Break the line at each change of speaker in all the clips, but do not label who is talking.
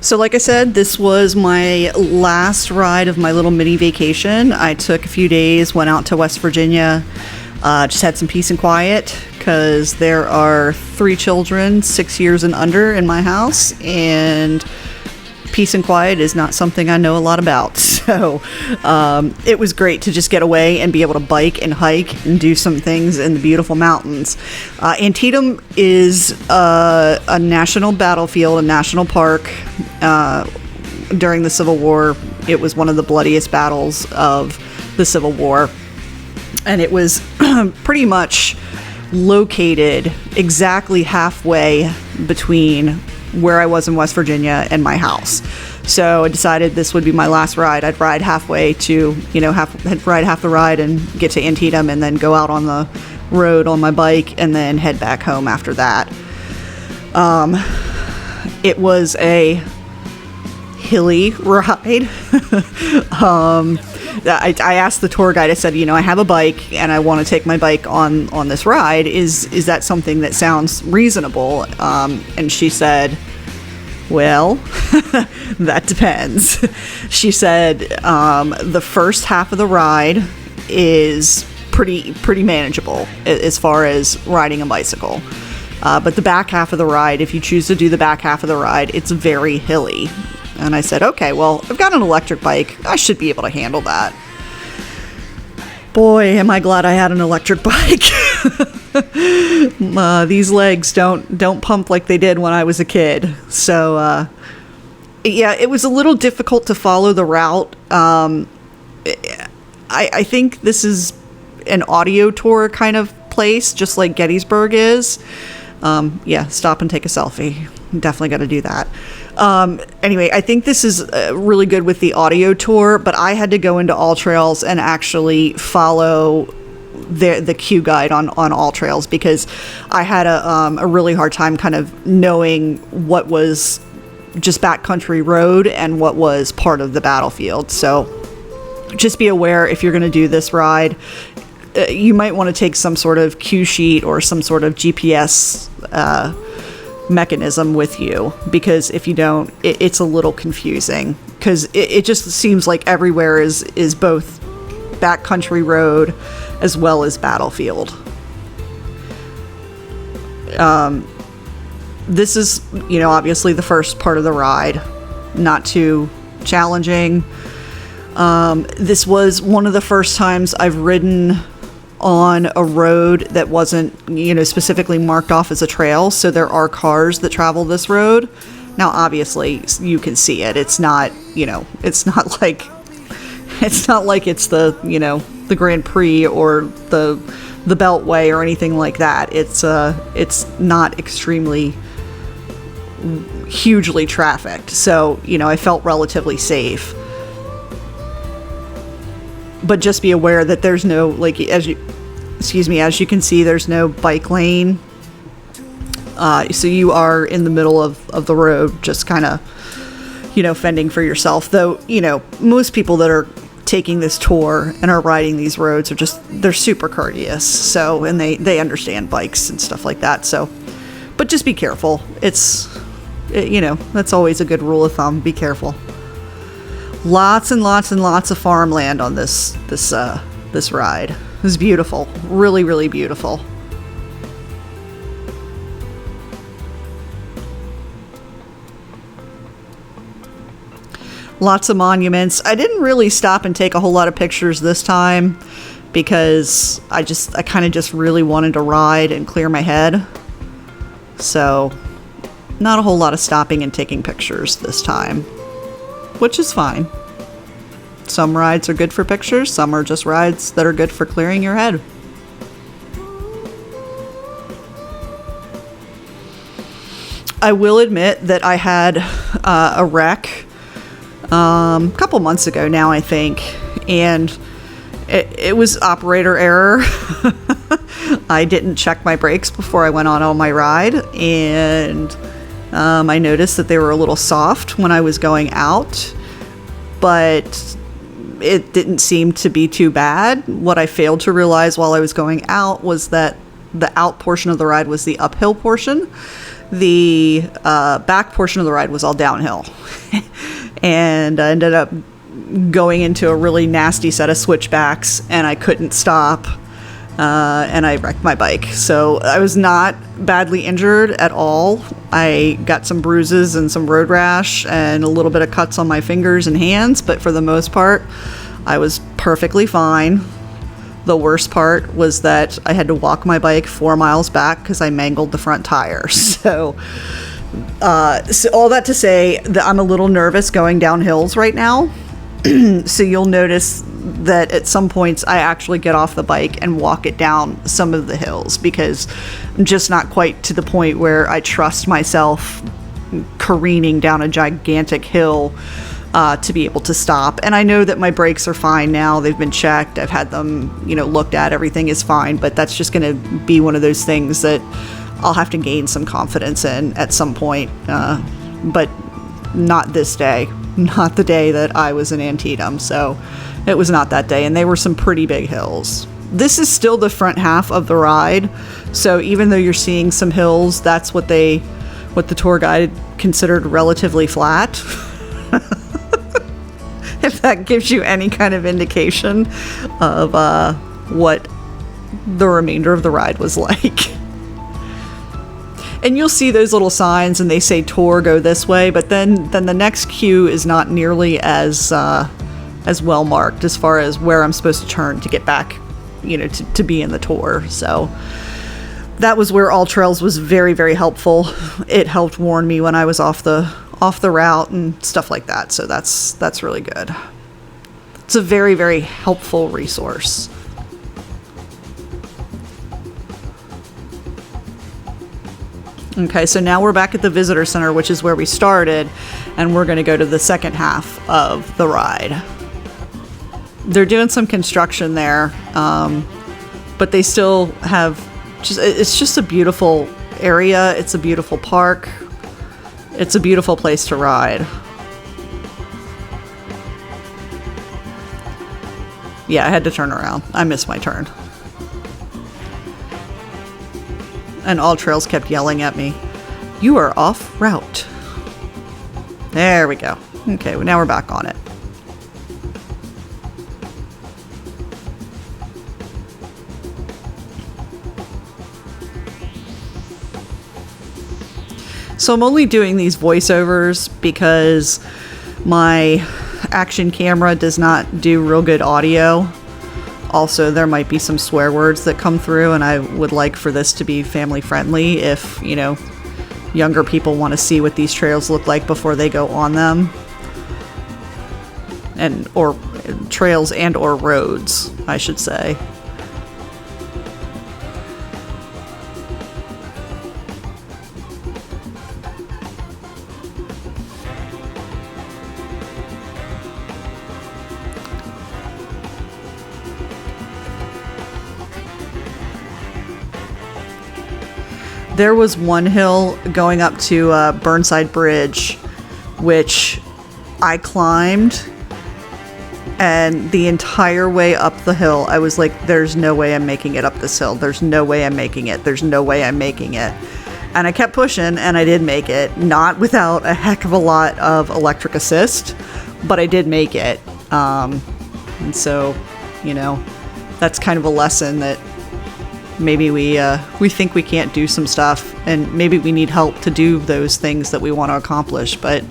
So like I said, this was my last ride of my little mini vacation. I took a few days, went out to West Virginia, just had some peace and quiet because there are 3 children, 6 years and under in my house, and peace and quiet is not something I know a lot about. So it was great to just get away and be able to bike and hike and do some things in the beautiful mountains. Antietam is a national battlefield, a national park. During the Civil War, it was one of the bloodiest battles of the Civil War. And it was pretty much located exactly halfway between where I was in West Virginia and my house. So I decided this would be my last ride. I'd ride halfway to, ride half the ride and get to Antietam and then go out on the road on my bike and then head back home after that. It was a hilly ride. I asked the tour guide, I said, I have a bike and I want to take my bike on this ride. Is that something that sounds reasonable? And she said, well, that depends. She said, the first half of the ride is pretty manageable as far as riding a bicycle. But the back half of the ride, if you choose to do the back half of the ride, it's very hilly. And I said, okay, well, I've got an electric bike. I should be able to handle that. Boy, am I glad I had an electric bike. These legs don't pump like they did when I was a kid. So, yeah, it was a little difficult to follow the route. I think this is an audio tour kind of place, just like Gettysburg is. Yeah, stop and take a selfie. Definitely got to do that. Anyway, I think this is really good with the audio tour, but I had to go into All Trails and actually follow the queue guide on All Trails because I had a really hard time kind of knowing what was just backcountry road and what was part of the battlefield. So just be aware if you're going to do this ride, you might want to take some sort of cue sheet or some sort of GPS mechanism with you, because if you don't, it's a little confusing because it just seems like everywhere is both backcountry road as well as battlefield. This is, obviously the first part of the ride, not too challenging. This was one of the first times I've ridden on a road that wasn't, specifically marked off as a trail. So there are cars that travel this road. Now, obviously, you can see it. It's not, it's not like it's the Grand Prix or the Beltway or anything like that. It's not extremely hugely trafficked. So, I felt relatively safe. But just be aware that there's no, as you can see, there's no bike lane. So you are in the middle of the road, just kind of, fending for yourself. Though, most people that are taking this tour and are riding these roads they're super courteous. So, and they understand bikes and stuff like that. So, but just be careful. That's always a good rule of thumb. Be careful. Lots and lots and lots of farmland on this ride. It was beautiful. Really, really beautiful. Lots of monuments. I didn't really stop and take a whole lot of pictures this time because I kind of just really wanted to ride and clear my head. So, not a whole lot of stopping and taking pictures this time, which is fine. Some rides are good for pictures, some are just rides that are good for clearing your head. I will admit that I had a wreck a couple months ago now, I think, and it was operator error. I didn't check my brakes before I went on my ride, and I noticed that they were a little soft when I was going out, but it didn't seem to be too bad. What I failed to realize while I was going out was that the out portion of the ride was the uphill portion. The back portion of the ride was all downhill. And I ended up going into a really nasty set of switchbacks, and I couldn't stop. And I wrecked my bike. So I was not badly injured at all. I got some bruises and some road rash and a little bit of cuts on my fingers and hands, but for the most part, I was perfectly fine. The worst part was that I had to walk my bike 4 miles back because I mangled the front tire. So all that to say that I'm a little nervous going down hills right now. So you'll notice that at some points I actually get off the bike and walk it down some of the hills, because I'm just not quite to the point where I trust myself careening down a gigantic hill to be able to stop. And I know that my brakes are fine now. They've been checked. I've had them, looked at. Everything is fine, but that's just going to be one of those things that I'll have to gain some confidence in at some point. But not this day. Not the day that I was in Antietam. So it was not that day, and they were some pretty big hills. This is still the front half of the ride, so even though you're seeing some hills, that's what the tour guide considered relatively flat. If that gives you any kind of indication of what the remainder of the ride was like. And you'll see those little signs, and they say tour, go this way, but then the next queue is not nearly as well marked as far as where I'm supposed to turn to get back, to be in the tour. So that was where All Trails was very, very helpful. It helped warn me when I was off the route and stuff like that. So that's really good. It's a very, very helpful resource. Okay, so now we're back at the visitor center, which is where we started, and we're going to go to the second half of the ride. They're doing some construction there, but they still have it's just a beautiful area. It's a beautiful park. It's a beautiful place to ride. Yeah, I had to turn around. I missed my turn. And All Trails kept yelling at me, "You are off route." There we go. Okay, well, now we're back on it. So I'm only doing these voiceovers because my action camera does not do real good audio. Also, there might be some swear words that come through, and I would like for this to be family friendly if, younger people want to see what these trails look like before they go on them. Or trails and or roads, I should say. There was one hill going up to Burnside Bridge, which I climbed, and the entire way up the hill, I was like, there's no way I'm making it up this hill. There's no way I'm making it. There's no way I'm making it. And I kept pushing, and I did make it. Not without a heck of a lot of electric assist, but I did make it. And so, that's kind of a lesson that maybe we think we can't do some stuff, and maybe we need help to do those things that we want to accomplish, but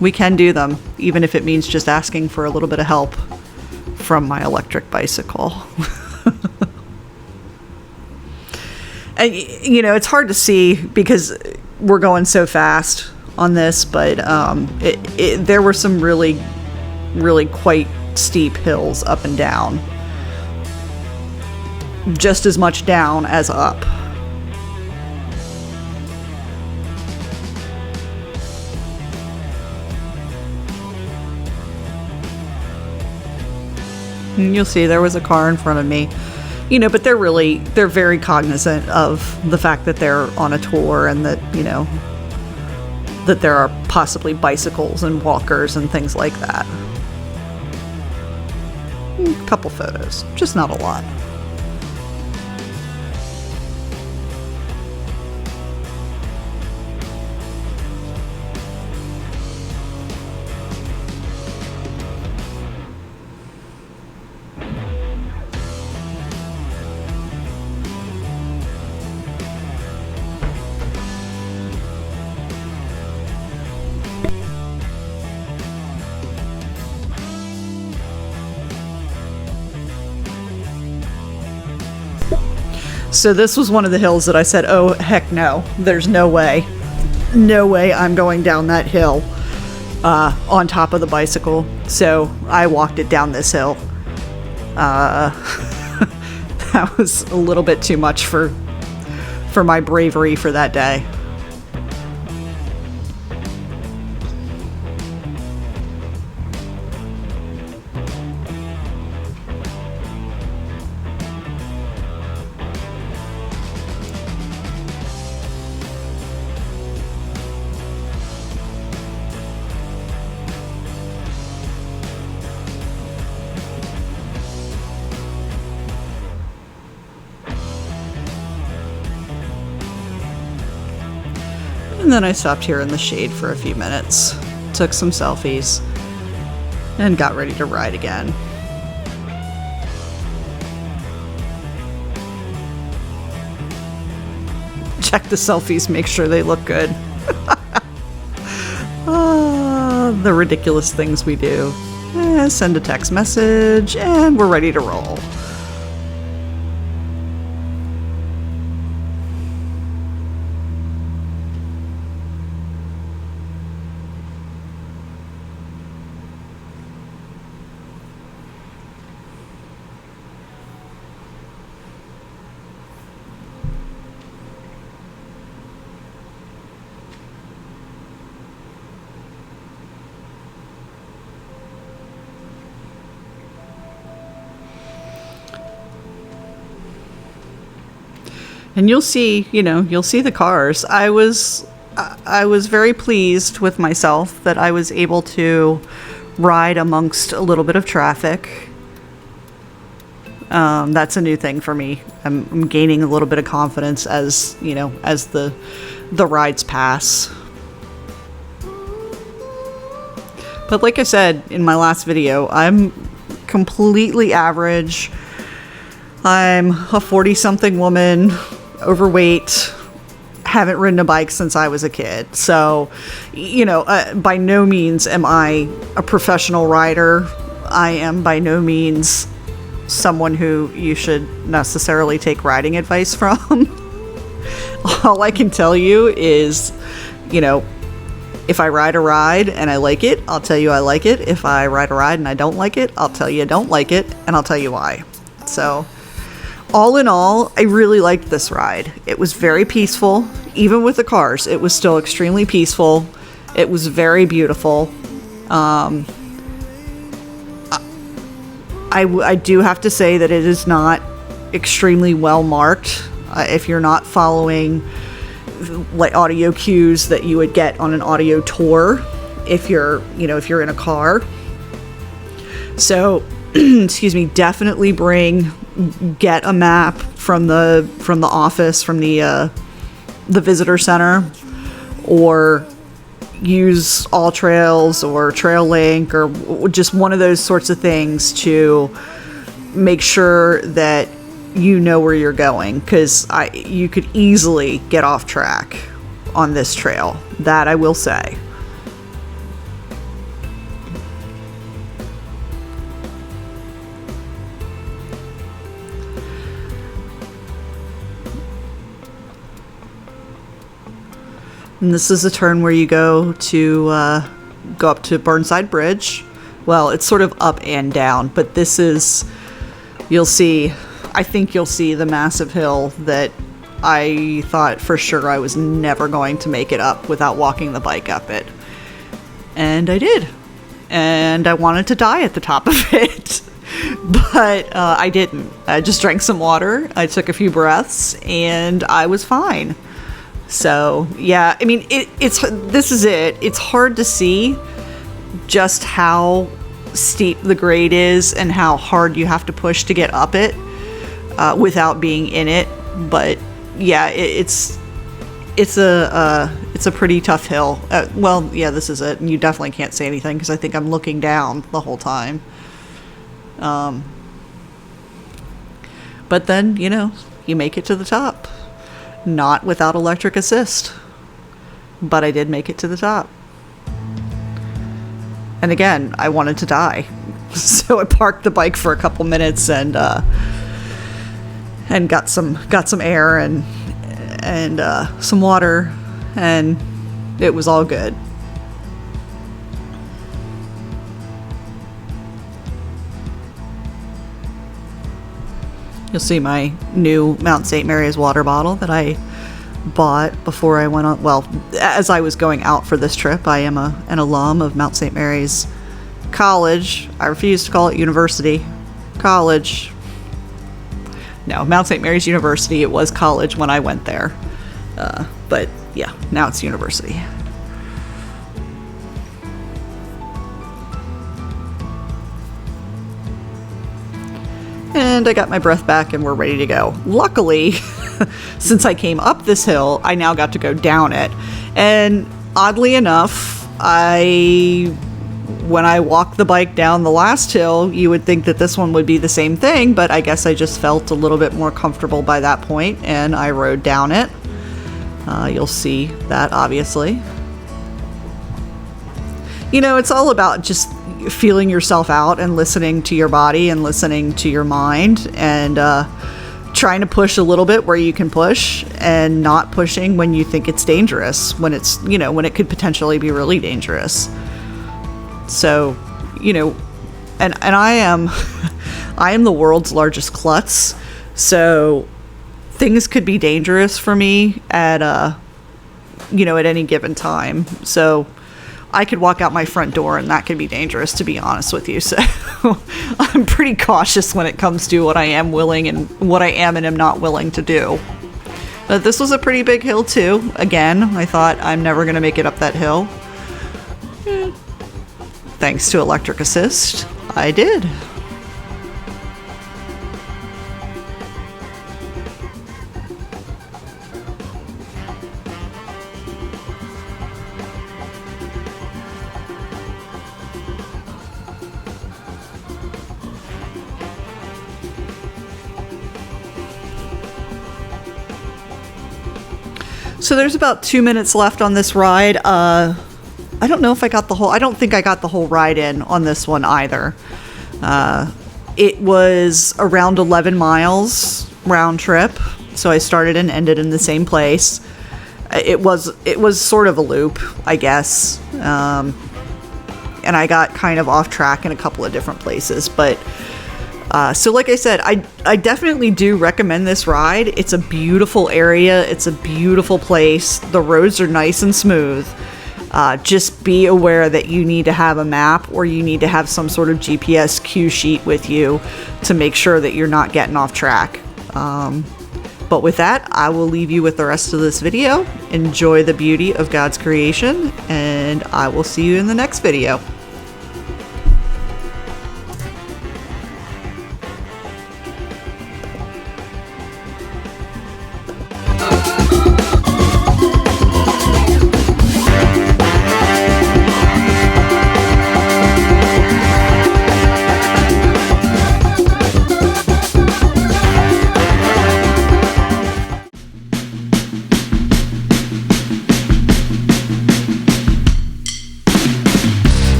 we can do them, even if it means just asking for a little bit of help from my electric bicycle. And, it's hard to see because we're going so fast on this, but there were some really, really quite steep hills up and down. Just as much down as up. And you'll see there was a car in front of me. But they're very cognizant of the fact that they're on a tour, and that, that there are possibly bicycles and walkers and things like that. A couple photos, just not a lot. So this was one of the hills that I said, oh, heck no. There's no way. No way I'm going down that hill on top of the bicycle. So I walked it down this hill. That was a little bit too much for my bravery for that day. And then I stopped here in the shade for a few minutes, took some selfies, and got ready to ride again. Check the selfies, make sure they look good. The ridiculous things we do. Send a text message, and we're ready to roll. And you'll see the cars. I was very pleased with myself that I was able to ride amongst a little bit of traffic. That's a new thing for me. I'm gaining a little bit of confidence as the rides pass. But like I said in my last video, I'm completely average. I'm a 40-something woman, overweight, haven't ridden a bike since I was a kid. So, by no means am I a professional rider. I am by no means someone who you should necessarily take riding advice from. All I can tell you is, if I ride a ride and I like it, I'll tell you I like it. If I ride a ride and I don't like it, I'll tell you I don't like it, and I'll tell you why. So, all in all, I really liked this ride. It was very peaceful. Even with the cars, it was still extremely peaceful. It was very beautiful. I do have to say that it is not extremely well marked. If you're not following like audio cues that you would get on an audio tour, if you're in a car. So, excuse me, definitely get a map from the office, from the visitor center, or use All Trails or TrailLink or just one of those sorts of things to make sure that you know where you're going, because you could easily get off track on this trail. That I will say. And this is a turn where you go up to Burnside Bridge. Well, it's sort of up and down, but I think you'll see the massive hill that I thought for sure I was never going to make it up without walking the bike up it. And I did. And I wanted to die at the top of it. But I didn't. I just drank some water, I took a few breaths, and I was fine. So, yeah, I mean, this is it. It's hard to see just how steep the grade is and how hard you have to push to get up it without being in it. But yeah, it's a pretty tough hill. Well, yeah, this is it. And you definitely can't say anything because I think I'm looking down the whole time. But then, you make it to the top. Not without electric assist, but I did make it to the top. And again, I wanted to die, so I parked the bike for a couple minutes and and got some air and some water, and it was all good. You'll see my new Mount St. Mary's water bottle that I bought before I went on. Well, as I was going out for this trip, I am an alum of Mount St. Mary's College. I refuse to call it university. College. No, Mount St. Mary's University. It was college when I went there. But yeah, now it's university. And I got my breath back and we're ready to go. Luckily, since I came up this hill, I now got to go down it. And oddly enough, when I walked the bike down the last hill, you would think that this one would be the same thing, but I guess I just felt a little bit more comfortable by that point, and I rode down it. You'll see that, obviously. You know, it's all about just feeling yourself out and listening to your body and listening to your mind, and trying to push a little bit where you can push, and not pushing when you think it's dangerous, when it's, you know, when it could potentially be really dangerous. So, you know, and I am the world's largest klutz, so things could be dangerous for me at you know, at any given time. So I could walk out my front door and that could be dangerous, to be honest with you. So I'm pretty cautious when it comes to what I am willing and what I am and am not willing to do. But this was a pretty big hill too. Again, I thought I'm never going to make it up that hill. Thanks to electric assist, I did. So there's about 2 minutes left on this ride. I don't know if I got the whole, I don't think I got the whole ride in on this one either. It was around 11 miles round trip. So I started and ended in the same place. It was sort of a loop, I guess. And I got kind of off track in a couple of different places, but so like I said, I definitely do recommend this ride. It's a beautiful area. It's a beautiful place. The roads are nice and smooth. Just be aware that you need to have a map, or you need to have some sort of GPS cue sheet with you to make sure that you're not getting off track. But with that, I will leave you with the rest of this video. Enjoy the beauty of God's creation, and I will see you in the next video.